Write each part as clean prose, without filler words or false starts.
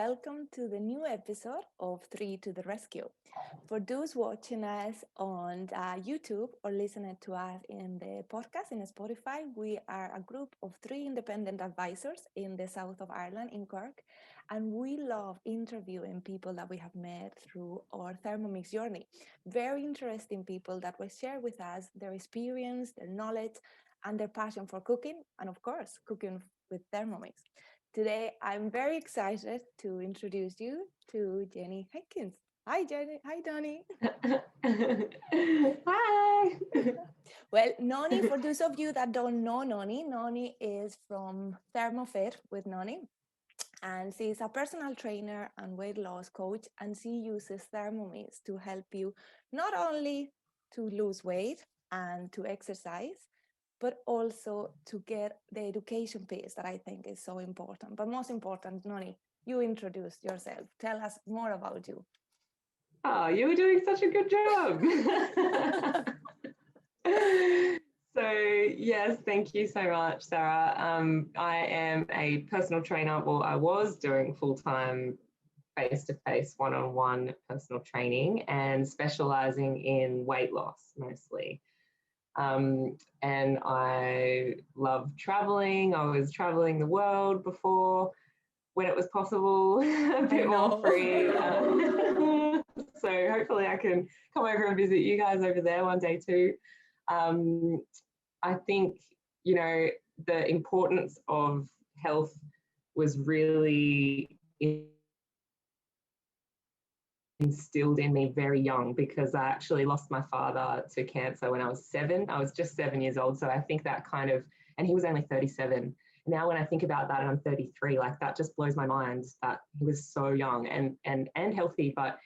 welcome to the new episode of Three to the Rescue. For those watching us on YouTube or listening to us in the podcast in Spotify, we are a group of 3 independent advisors in the south of Ireland, in Cork, and we love interviewing people that we have met through our Thermomix journey. Very interesting people that will share with us their experience, their knowledge, and their passion for cooking, and of course, cooking with Thermomix. Today, I'm very excited to introduce you to Noni Jenkins. Hi, Jenny. Hi, Noni. Hi. Well, Noni, for those of you that don't know Noni is from Thermofit with Noni. And she's a personal trainer and weight loss coach, and she uses Thermomix to help you not only to lose weight and to exercise, but also to get the education piece that I think is so important. But most important, Noni, you introduce yourself. Tell us more about you. Oh, you were doing such a good job. So, yes, thank you so much, Sarah. I am a personal trainer. Well, I was doing full-time face-to-face one-on-one personal training and specializing in weight loss mostly. And I love traveling. I was traveling the world before when it was possible, a bit more free. So hopefully I can come over and visit you guys over there one day too. I think, the importance of health was really instilled in me very young, because I actually lost my father to cancer when I was 7. I was just 7 years old. So I think that and he was only 37. Now when I think about that and I'm 33, like that just blows my mind that he was so young and healthy. But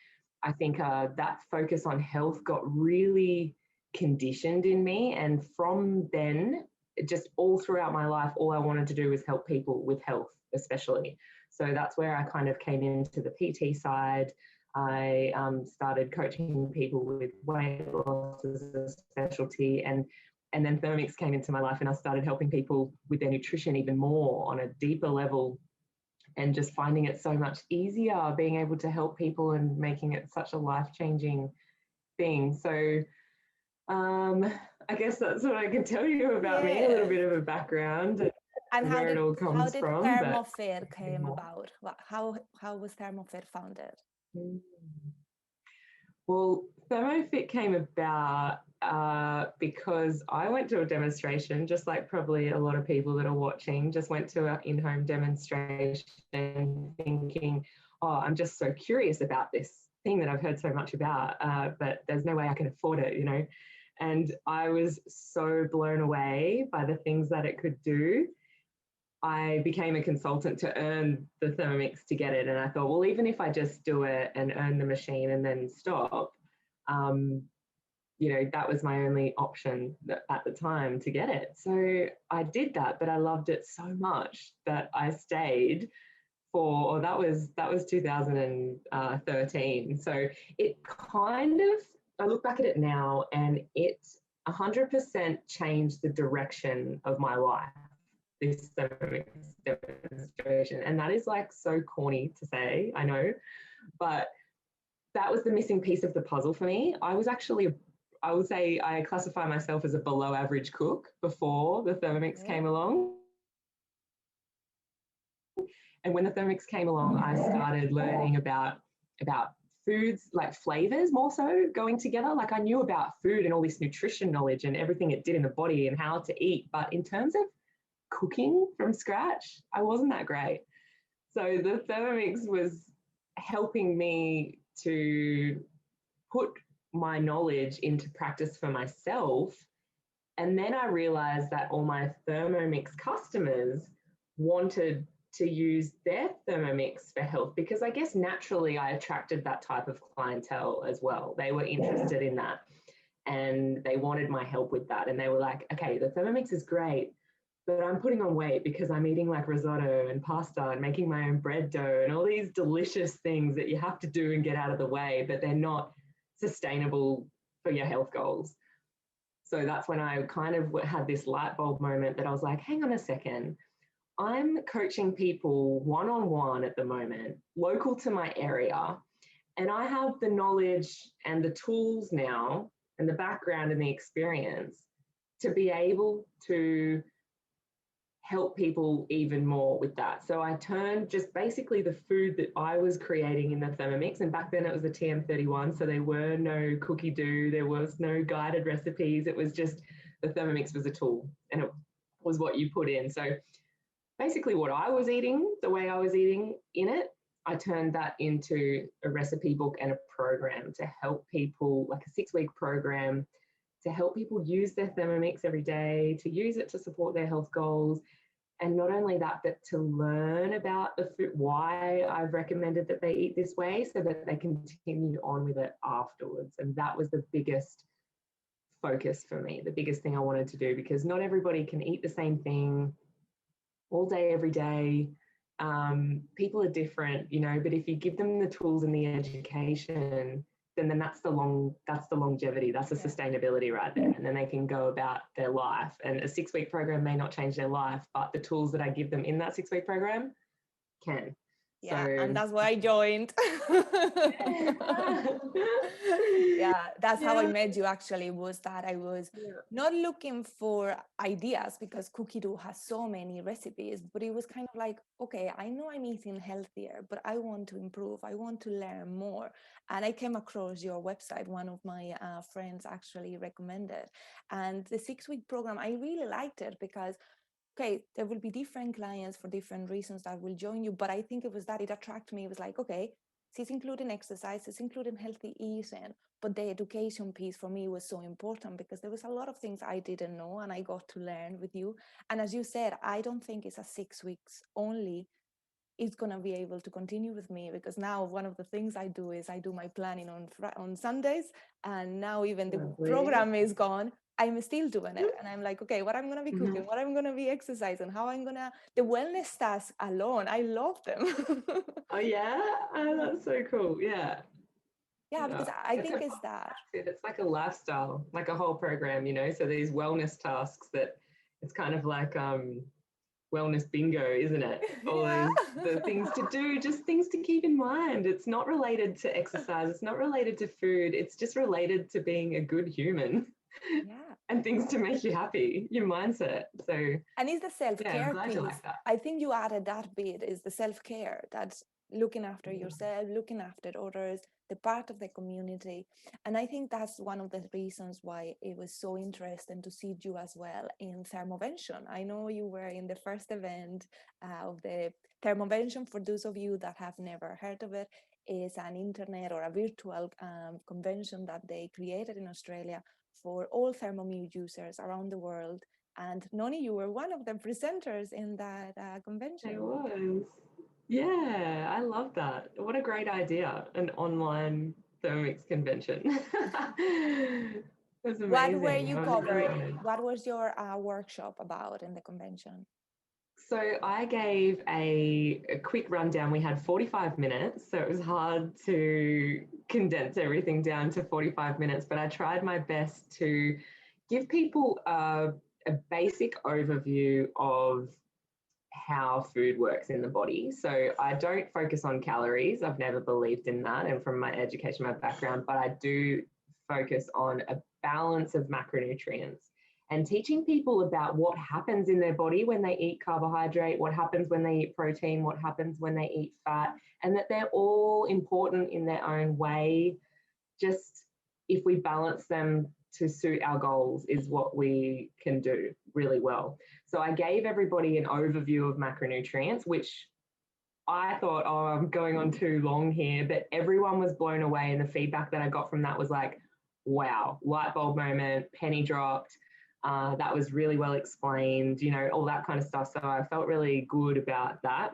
I think that focus on health got really conditioned in me. And from then, just all throughout my life, all I wanted to do was help people with health, especially. So that's where I kind of came into the PT side. I started coaching people with weight loss as a specialty, and then Thermomix came into my life, and I started helping people with their nutrition even more on a deeper level, and just finding it so much easier being able to help people and making it such a life-changing thing. So I guess that's what I can tell you about me, a little bit of a background and where it all comes from. How did Thermofit came about? How was Thermofit founded? Well, Thermofit came about because I went to a demonstration, just like probably a lot of people that are watching, just went to an in-home demonstration thinking, oh, I'm just so curious about this thing that I've heard so much about, but there's no way I can afford it, And I was so blown away by the things that it could do. I became a consultant to earn the Thermomix to get it. And I thought, well, even if I just do it and earn the machine and then stop, that was my only option at the time to get it. So I did that, but I loved it so much that I stayed that was 2013. So it I look back at it now, and it 100% changed the direction of my life, this demonstration. And that is like so corny to say, I know, but that was the missing piece of the puzzle for me. I would say I classify myself as a below average cook before the Thermomix came along. And when the Thermomix came along, I started learning about foods, like flavors more so going together. Like I knew about food and all this nutrition knowledge and everything it did in the body and how to eat. But in terms of cooking from scratch, I wasn't that great. So the Thermomix was helping me to put my knowledge into practice for myself. And then I realized that all my Thermomix customers wanted to use their Thermomix for health, because I guess naturally I attracted that type of clientele as well. They were interested in that and they wanted my help with that. And they were like, okay, the Thermomix is great, but I'm putting on weight because I'm eating like risotto and pasta and making my own bread dough and all these delicious things that you have to do and get out of the way, but they're not sustainable for your health goals. So that's when I kind of had this light bulb moment that I was like, hang on a second, I'm coaching people one-on-one at the moment, local to my area, and I have the knowledge and the tools now and the background and the experience to be able to help people even more with that. So I turned just basically the food that I was creating in the Thermomix, and back then it was the TM31, so there were no cookie dough, there was no guided recipes. It was just the Thermomix was a tool, and it was what you put in. So basically what I was eating, the way I was eating in it, I turned that into a recipe book and a program to help people, like a 6-week program to help people use their Thermomix every day, to use it to support their health goals. And not only that, but to learn about the food, why I've recommended that they eat this way so that they continue on with it afterwards. And that was the biggest focus for me, the biggest thing I wanted to do, because not everybody can eat the same thing all day, every day. People are different, but if you give them the tools and the education, then that's the longevity, that's the sustainability right there. And then they can go about their life. And a 6-week program may not change their life, but the tools that I give them in that 6-week program can. Yeah, so, and that's why I joined. Yeah, that's how I met you, actually, was that I was not looking for ideas, because cookie dough has so many recipes, but it was kind of like, okay, I know I'm eating healthier, but I want to improve, I want to learn more. And I came across your website, one of my friends actually recommended, and the 6-week program, I really liked it, because okay, there will be different clients for different reasons that will join you. But I think it was that it attracted me. It was like, okay, it's including exercise, it's including healthy eating. But the education piece for me was so important, because there was a lot of things I didn't know and I got to learn with you. And as you said, I don't think it's a 6 weeks only. It's going to be able to continue with me, because now one of the things I do is I do my planning on Sundays. And now even the program is gone, I'm still doing it. And I'm like, okay, what I'm going to be cooking, what I'm going to be exercising, how I'm going to, the wellness tasks alone, I love them. Oh, yeah? Oh, that's so cool. Yeah. Yeah, because I think it's that. It's like a lifestyle, like a whole program, So these wellness tasks that it's kind of like wellness bingo, isn't it? All the things to do, just things to keep in mind. It's not related to exercise. It's not related to food. It's just related to being a good human. Yeah. And things to make you happy, your mindset. So, and it's the self-care piece. Like that. I think you added that bit, is the self-care. That's looking after yourself, looking after others, the part of the community. And I think that's one of the reasons why it was so interesting to see you as well in Thermovention. I know you were in the first event of the Thermovention. For those of you that have never heard of it, is an internet or a virtual convention that they created in Australia for all Thermomix users around the world. And Noni, you were one of the presenters in that convention. I was. Yeah, I love that. What a great idea, an online Thermomix convention. That's amazing. What were you covering? What was your workshop about in the convention? So I gave a quick rundown. We had 45 minutes, so it was hard to condense everything down to 45 minutes, but I tried my best to give people a basic overview of how food works in the body. So I don't focus on calories. I've never believed in that, and from my education, my background, but I do focus on a balance of macronutrients and teaching people about what happens in their body when they eat carbohydrate, what happens when they eat protein, what happens when they eat fat, and that they're all important in their own way. Just if we balance them to suit our goals is what we can do really well. So I gave everybody an overview of macronutrients, which I thought, oh, I'm going on too long here, but everyone was blown away. And the feedback that I got from that was like, wow, light bulb moment, penny dropped. That was really well explained, all that kind of stuff. So I felt really good about that.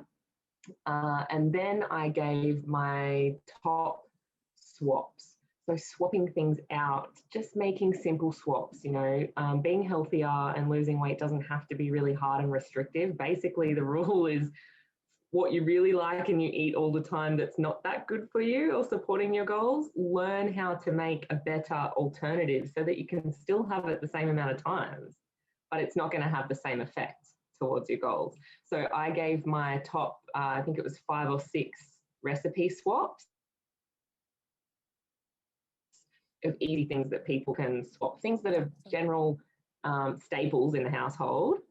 And then I gave my top swaps. So swapping things out, just making simple swaps, being healthier and losing weight doesn't have to be really hard and restrictive. Basically, the rule is what you really like and you eat all the time that's not that good for you or supporting your goals. Learn how to make a better alternative so that you can still have it the same amount of times, but it's not going to have the same effect. towards your goals. So I gave my top, I think it was 5 or 6 recipe swaps of easy things that people can swap, things that are general staples in the household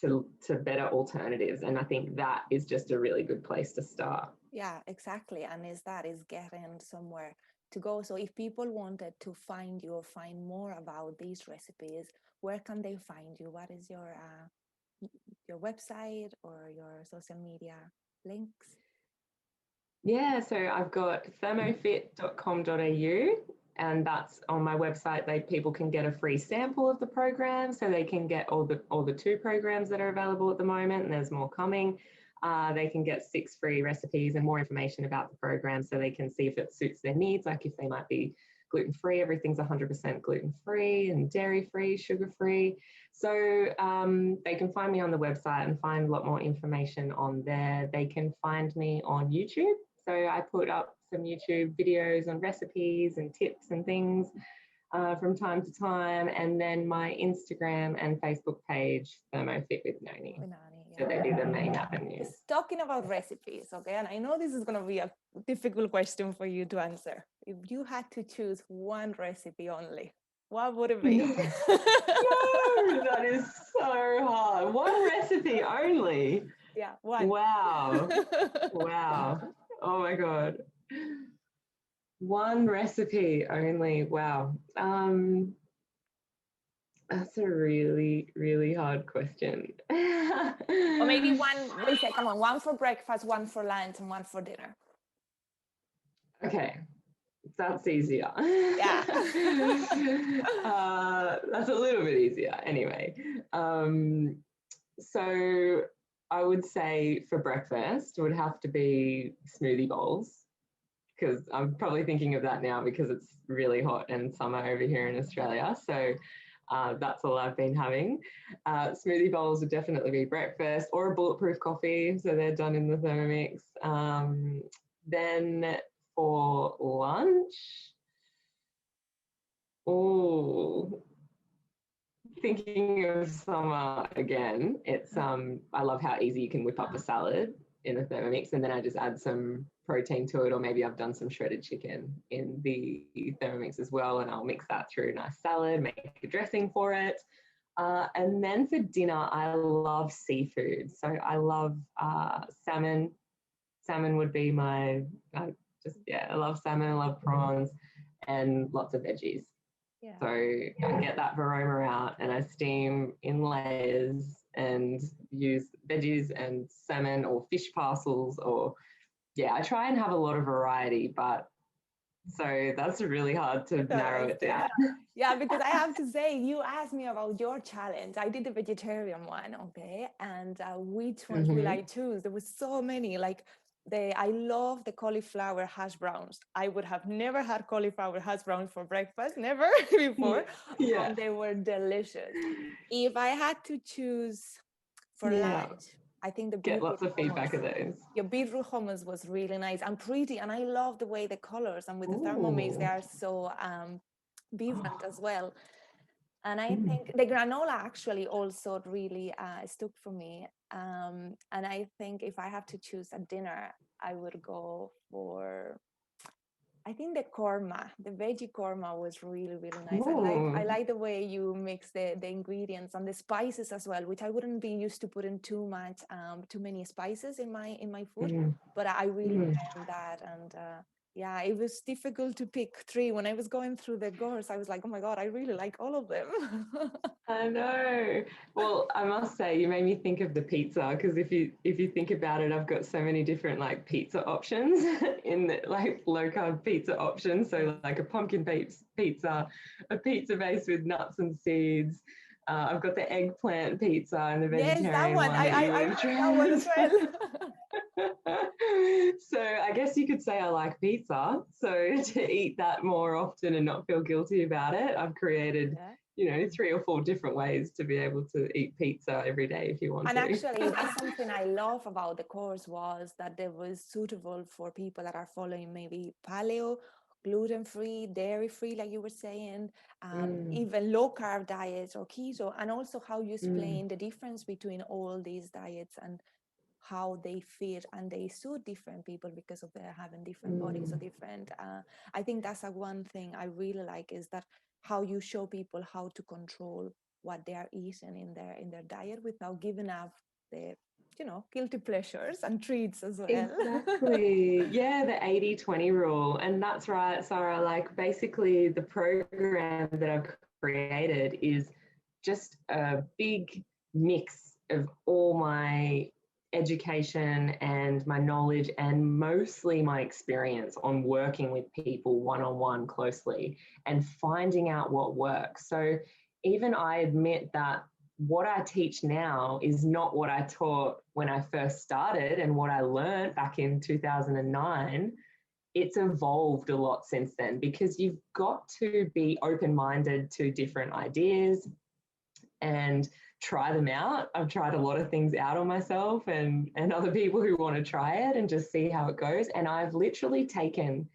to better alternatives. And I think that is just a really good place to start. Yeah, exactly. And is getting somewhere to go. So if people wanted to find you or find more about these recipes, where can they find you? What is your website or your social media links? Yeah, so I've got thermofit.com.au, and that's on my website. People can get a free sample of the program, so they can get all the 2 programs that are available at the moment, and there's more coming. They can get 6 free recipes and more information about the program, so they can see if it suits their needs, like if they might be gluten-free. Everything's 100% gluten-free and dairy-free, sugar-free. So they can find me on the website and find a lot more information on there. They can find me on YouTube. So I put up some YouTube videos on recipes and tips and things from time to time. And then my Instagram and Facebook page, Thermofit with Noni. So they be the main avenues. Just talking about recipes, okay? And I know this is going to be a difficult question for you to answer. If you had to choose one recipe only, what would it be? No, that is so hard. One recipe only? Yeah, one. Wow. Wow. Oh my God. One recipe only. Wow. That's a really, really hard question. Or maybe one, we say, come on, one for breakfast, one for lunch, and one for dinner. Okay, that's easier. Yeah. That's a little bit easier anyway. So I would say for breakfast, it would have to be smoothie bowls, because I'm probably thinking of that now because it's really hot and summer over here in Australia. So that's all I've been having. Smoothie bowls would definitely be breakfast, or a bulletproof coffee. So they're done in the Thermomix. Then for lunch, thinking of summer again, it's I love how easy you can whip up a salad in a Thermomix, and then I just add some protein to it, or maybe I've done some shredded chicken in the Thermomix as well, and I'll mix that through a nice salad, make a dressing for it. And then for dinner, I love seafood. So I love salmon. Salmon would be my, I love salmon, I love prawns, and lots of veggies. Yeah. So I get that varoma out and I steam in layers and use veggies and salmon or fish parcels, or I try and have a lot of variety, but so that's really hard to narrow it down. Yeah, because I have to say, you asked me about your challenge. I did the vegetarian one, okay? And which ones will I choose? There was so many, like I love the cauliflower hash browns. I would have never had cauliflower hash browns for breakfast, never before. Yeah. And they were delicious. If I had to choose for lunch, I think the get lots of feedback of those. Your beetroot hummus was really nice and pretty, and I love the way the colors, and with the Thermomix they are so vibrant as well. And I think the granola actually also really stuck for me. And I think if I have to choose a dinner, I would go for, I think the korma, the veggie korma was really, really nice. I like the way you mix the ingredients and the spices as well, which I wouldn't be used to putting too many spices in my food, but I really learned that. And it was difficult to pick 3. When I was going through the course, I was like, oh my God, I really like all of them. I know. Well, I must say, you made me think of the pizza, because if you think about it, I've got so many different like pizza options in the, like low carb pizza options. So like a pumpkin pizza, a pizza based with nuts and seeds. I've got the eggplant pizza and the vegetarian one. I that one as well. So I guess you could say I like pizza. So to eat that more often and not feel guilty about it, I've created 3 or 4 different ways to be able to eat pizza every day if you want to. And actually, that's something I love about the course, was that it was suitable for people that are following maybe paleo gluten-free, dairy-free, like you were saying, Mm, even low-carb diets or keto, and also how you mm, explain the difference between all these diets and how they fit and they suit different people because of their having different bodies or mm. different. I think that's a one thing I really like, is that how you show people how to control what they are eating in their diet without giving up the guilty pleasures and treats as well. Exactly. Yeah, the 80-20 rule. And that's right, Sarah. Like basically the program that I've created is just a big mix of all my education and my knowledge and mostly my experience on working with people one-on-one closely and finding out what works. So even I admit that what I teach now is not what I taught when I first started and what I learned back in 2009. It's evolved a lot since then, because you've got to be open-minded to different ideas and try them out. I've tried a lot of things out on myself and other people who want to try it and just see how it goes. And I've literally taken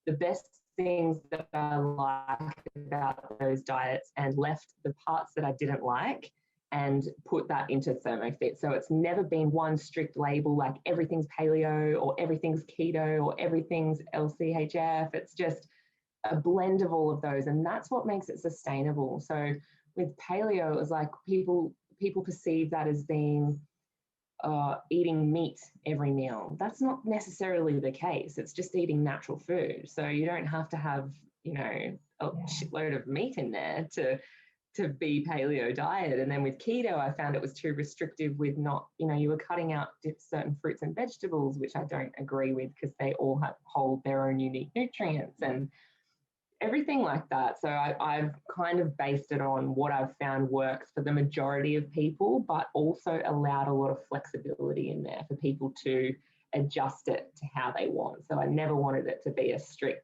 the best things that I like about those diets and left the parts that I didn't like and put that into Thermofit. So it's never been one strict label like everything's paleo or everything's keto or everything's LCHF. It's just a blend of all of those. And that's what makes it sustainable. So with paleo, it was like people perceive that as being eating meat every meal. That's not necessarily the case. It's just eating natural food. So you don't have to have, a shitload of meat in there to be paleo diet. And then with keto, I found it was too restrictive with not, you were cutting out certain fruits and vegetables, which I don't agree with because they all hold their own unique nutrients and everything like that. So I've kind of based it on what I've found works for the majority of people, but also allowed a lot of flexibility in there for people to adjust it to how they want. So I never wanted it to be a strict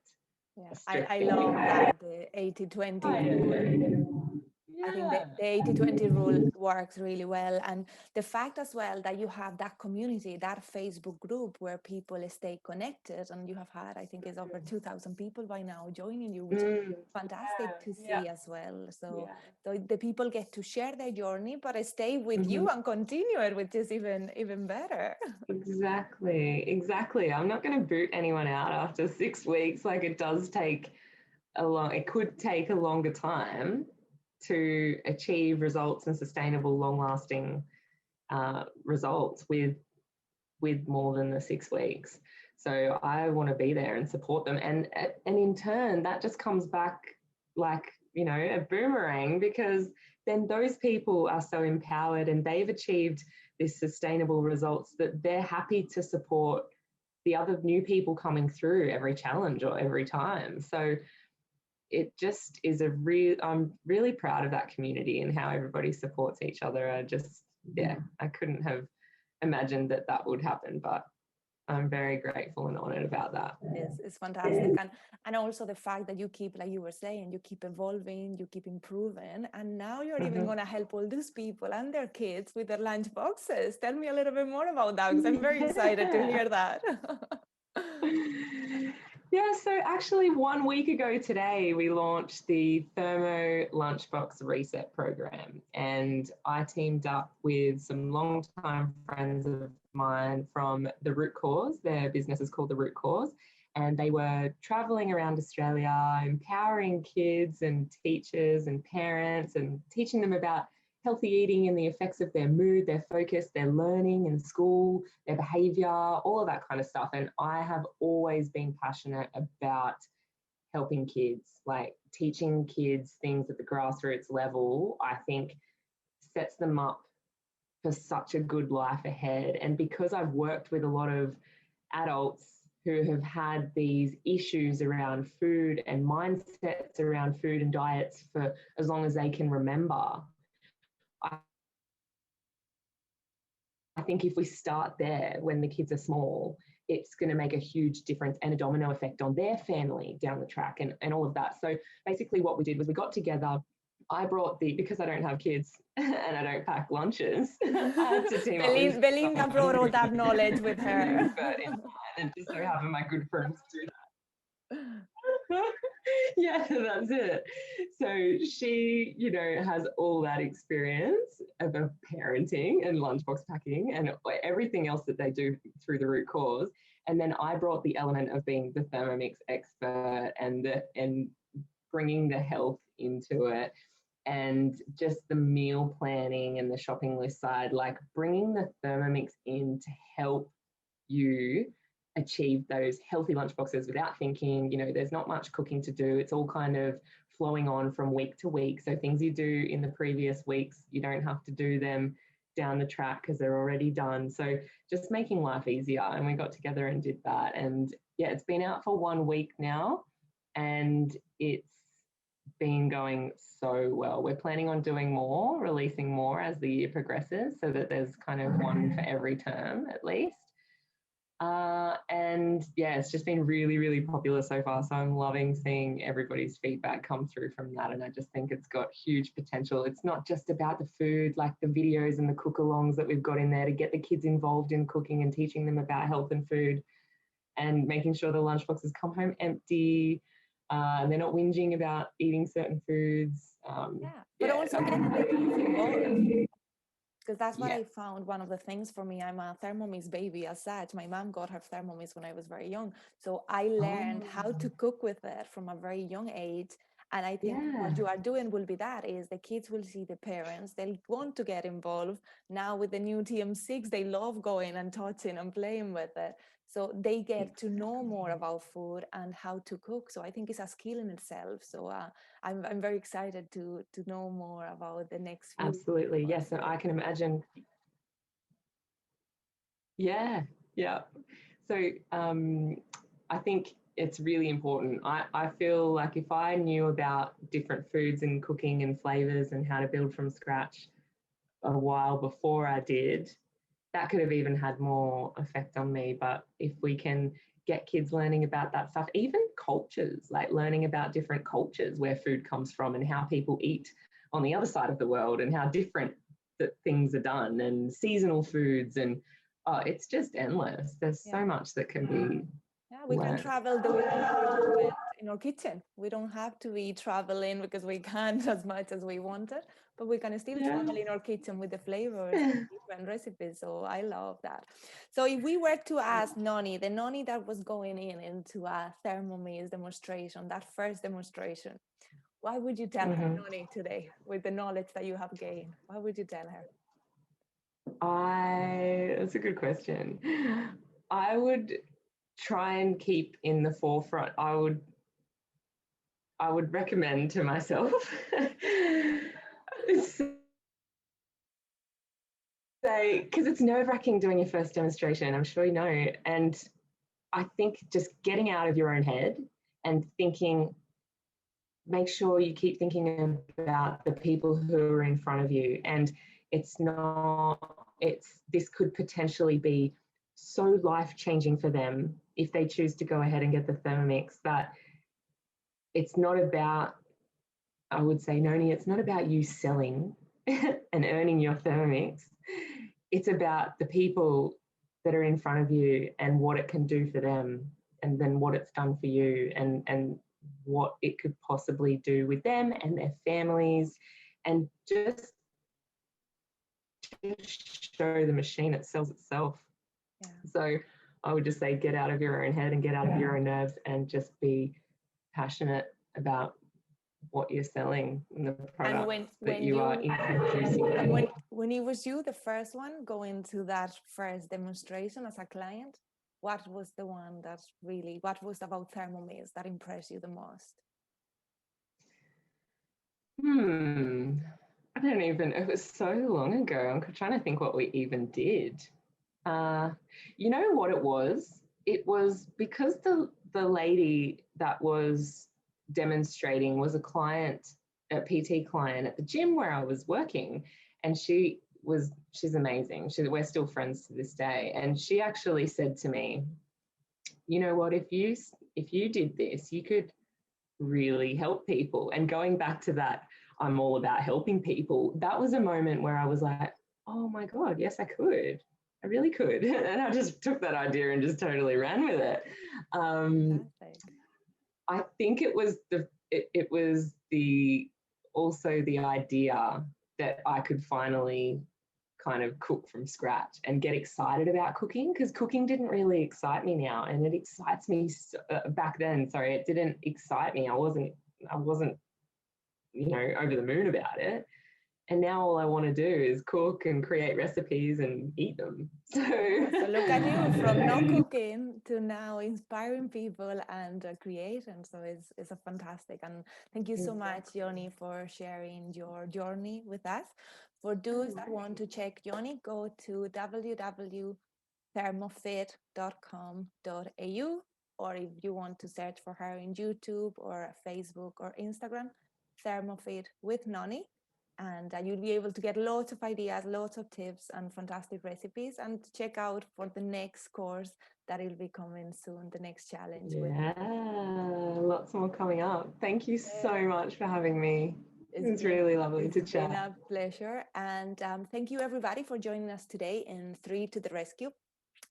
I thing. love that, the 80-20 rule. I think Yeah. the 80-20 rule works really well. And the fact as well that you have that community, that Facebook group where people stay connected, and you have had, I think it's over 2,000 people by now joining you, which is fantastic to see as well. So the people get to share their journey, but stay with you and continue it, which is even better. Exactly. I'm not going to boot anyone out after 6 weeks. Like it could take a longer time to achieve results and sustainable, long-lasting results with more than the 6 weeks. So I want to be there and support them, and in turn, that just comes back like a boomerang, because then those people are so empowered and they've achieved this sustainable results that they're happy to support the other new people coming through every challenge or every time. So it just is I'm really proud of that community and how everybody supports each other. I couldn't have imagined that would happen, but I'm very grateful and honored about that. It's fantastic. And also the fact that you keep, like you were saying, you keep evolving, you keep improving, and now you're even going to help all these people and their kids with their lunch boxes. Tell me a little bit more about that, because I'm very excited to hear that. Yeah, so actually 1 week ago today, we launched the Thermo Lunchbox Reset program, and I teamed up with some longtime friends of mine from The Root Cause. Their business is called The Root Cause, and they were traveling around Australia, empowering kids and teachers and parents and teaching them about healthy eating and the effects of their mood, their focus, their learning in school, their behavior, all of that kind of stuff. And I have always been passionate about helping kids, like teaching kids things at the grassroots level, I think sets them up for such a good life ahead. And because I've worked with a lot of adults who have had these issues around food and mindsets around food and diets for as long as they can remember, I think if we start there when the kids are small, it's going to make a huge difference and a domino effect on their family down the track and all of that. So basically what we did was we got together. I brought because I don't have kids and I don't pack lunches, I had to team up with Belinda brought all that knowledge with her. And just so happened my good friends do that. Yeah, that's it. So she, has all that experience of parenting and lunchbox packing and everything else that they do through the root cause. And then I brought the element of being the Thermomix expert and bringing the health into it, and just the meal planning and the shopping list side, like bringing the Thermomix in to help you achieve those healthy lunchboxes without thinking, there's not much cooking to do. It's all kind of flowing on from week to week. So things you do in the previous weeks, you don't have to do them down the track because they're already done. So just making life easier. And we got together and did that. And yeah, it's been out for 1 week now, and it's been going so well. We're planning on doing more, releasing more as the year progresses, so that there's kind of one for every term at least. And yeah, it's just been really, really popular so far. So I'm loving seeing everybody's feedback come through from that. And I just think it's got huge potential. It's not just about the food, like the videos and the cook-alongs that we've got in there to get the kids involved in cooking and teaching them about health and food, and making sure the lunchboxes come home empty. They're not whinging about eating certain foods. But also getting the kids involved. Because that's what Yeah. I found. One of the things for me, I'm a Thermomix baby as such. My mom got her Thermomix when I was very young. So I learned how to cook with it from a very young age. And I think what you are doing will be that is the kids will see the parents, they'll want to get involved. Now with the new TM6, they love going and touching and playing with it. So they get to know more about food and how to cook. So I think it's a skill in itself. So I'm very excited to know more about the next few. Absolutely. Yes. So I can imagine. Yeah. Yeah. So I think it's really important. I feel like if I knew about different foods and cooking and flavors and how to build from scratch a while before I did, that could have even had more effect on me. But if we can get kids learning about that stuff, even cultures, like learning about different cultures where food comes from and how people eat on the other side of the world and how different things are done, and seasonal foods, and it's just endless. There's so much that can be. Yeah, we can travel the world in our kitchen. We don't have to be traveling because we can't as much as we wanted, but we can still travel in our kitchen with the flavors and different recipes. So I love that. So if we were to ask Noni, the Noni that was going into a Thermomix demonstration, that first demonstration, what would you tell her, Noni, today with the knowledge that you have gained? What would you tell her? That's a good question. I would try and keep in the forefront. I would recommend to myself say, because it's nerve-wracking doing your first demonstration, I'm sure you know. And I think just getting out of your own head and thinking, make sure you keep thinking about the people who are in front of you. And this could potentially be so life-changing for them if they choose to go ahead and get the Thermomix, that it's not about, I would say, Noni, it's not about you selling and earning your Thermomix. It's about the people that are in front of you and what it can do for them, and then what it's done for you, and what it could possibly do with them and their families, and just show the machine it sells itself. Yeah. So I would just say, get out of your own head and get out of your own nerves, and just be passionate about what you're selling and the product that you are introducing. And when it was you, the first one, going to that first demonstration as a client, what was the one that really, what was about Thermomix that impressed you the most? I don't even, it was so long ago. I'm trying to think what we even did. You know what it was? It was because the lady that was demonstrating was a client, a PT client at the gym where I was working, and she's amazing. We're still friends to this day. And she actually said to me, you know what, if you did this, you could really help people. And going back to that, I'm all about helping people. That was a moment where I was like, oh my God, yes, I could. I really could. And I just took that idea and just totally ran with it. I think it was it was also the idea that I could finally kind of cook from scratch and get excited about cooking, because cooking didn't really excite me now, and it excites me back then. Sorry, it didn't excite me. I wasn't over the moon about it. And now all I want to do is cook and create recipes and eat them. So look at you, from not cooking to now inspiring people and creating. So it's a fantastic. And thank you so much, Yoni, for sharing your journey with us. For those that want to check Yoni, go to www.thermofit.com.au, or if you want to search for her in YouTube or Facebook or Instagram, Thermofit with Noni. And you'll be able to get lots of ideas, lots of tips and fantastic recipes, and check out for the next course that will be coming soon, the next challenge. Yeah, lots more coming up. Thank you so much for having me. It's really lovely to chat. It's been a pleasure. And thank you everybody for joining us today in 3 to the Rescue.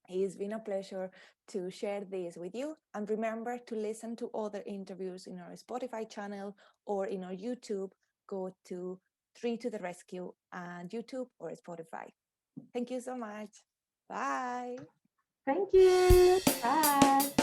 It's been a pleasure to share this with you. And remember to listen to other interviews in our Spotify channel or in our YouTube. Go to 3 to the Rescue and YouTube or Spotify. Thank you so much. Bye. Thank you. Bye.